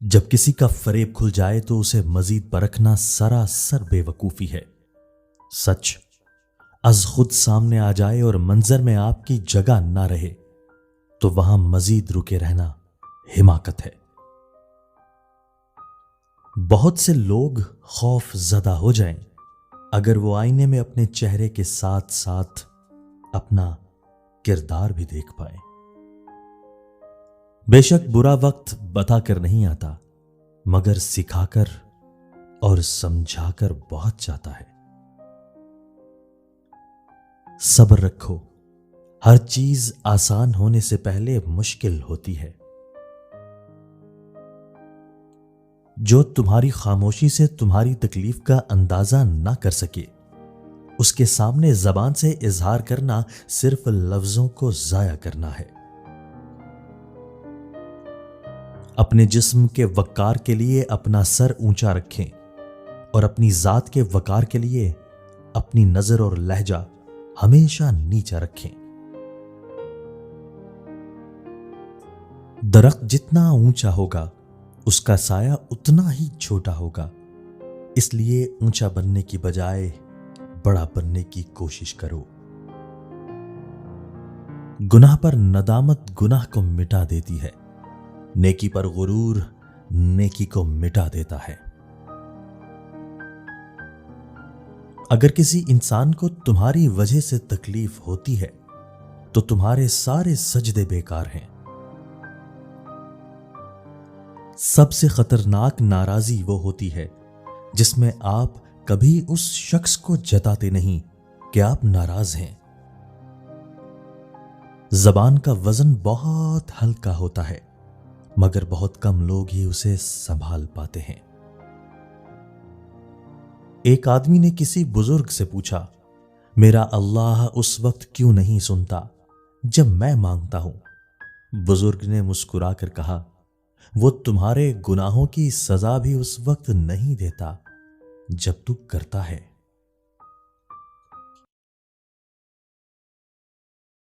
جب کسی کا فریب کھل جائے تو اسے مزید پرکھنا سراسر بے وقوفی ہے۔ سچ از خود سامنے آ جائے اور منظر میں آپ کی جگہ نہ رہے تو وہاں مزید رکے رہنا حماقت ہے۔ بہت سے لوگ خوف زدہ ہو جائیں اگر وہ آئینے میں اپنے چہرے کے ساتھ ساتھ اپنا کردار بھی دیکھ پائیں۔ بے شک برا وقت بتا کر نہیں آتا مگر سکھا کر اور سمجھا کر بہت جاتا ہے۔ صبر رکھو، ہر چیز آسان ہونے سے پہلے مشکل ہوتی ہے۔ جو تمہاری خاموشی سے تمہاری تکلیف کا اندازہ نہ کر سکے اس کے سامنے زبان سے اظہار کرنا صرف لفظوں کو ضائع کرنا ہے۔ اپنے جسم کے وقار کے لیے اپنا سر اونچا رکھیں اور اپنی ذات کے وقار کے لیے اپنی نظر اور لہجہ ہمیشہ نیچا رکھیں۔ درخت جتنا اونچا ہوگا اس کا سایہ اتنا ہی چھوٹا ہوگا، اس لیے اونچا بننے کی بجائے بڑا بننے کی کوشش کرو۔ گناہ پر ندامت گناہ کو مٹا دیتی ہے، نیکی پر غرور نیکی کو مٹا دیتا ہے۔ اگر کسی انسان کو تمہاری وجہ سے تکلیف ہوتی ہے تو تمہارے سارے سجدے بیکار ہیں۔ سب سے خطرناک ناراضی وہ ہوتی ہے جس میں آپ کبھی اس شخص کو جتاتے نہیں کہ آپ ناراض ہیں۔ زبان کا وزن بہت ہلکا ہوتا ہے مگر بہت کم لوگ ہی اسے سنبھال پاتے ہیں۔ ایک آدمی نے کسی بزرگ سے پوچھا، میرا اللہ اس وقت کیوں نہیں سنتا جب میں مانگتا ہوں؟ بزرگ نے مسکرا کر کہا، وہ تمہارے گناہوں کی سزا بھی اس وقت نہیں دیتا جب تو کرتا ہے۔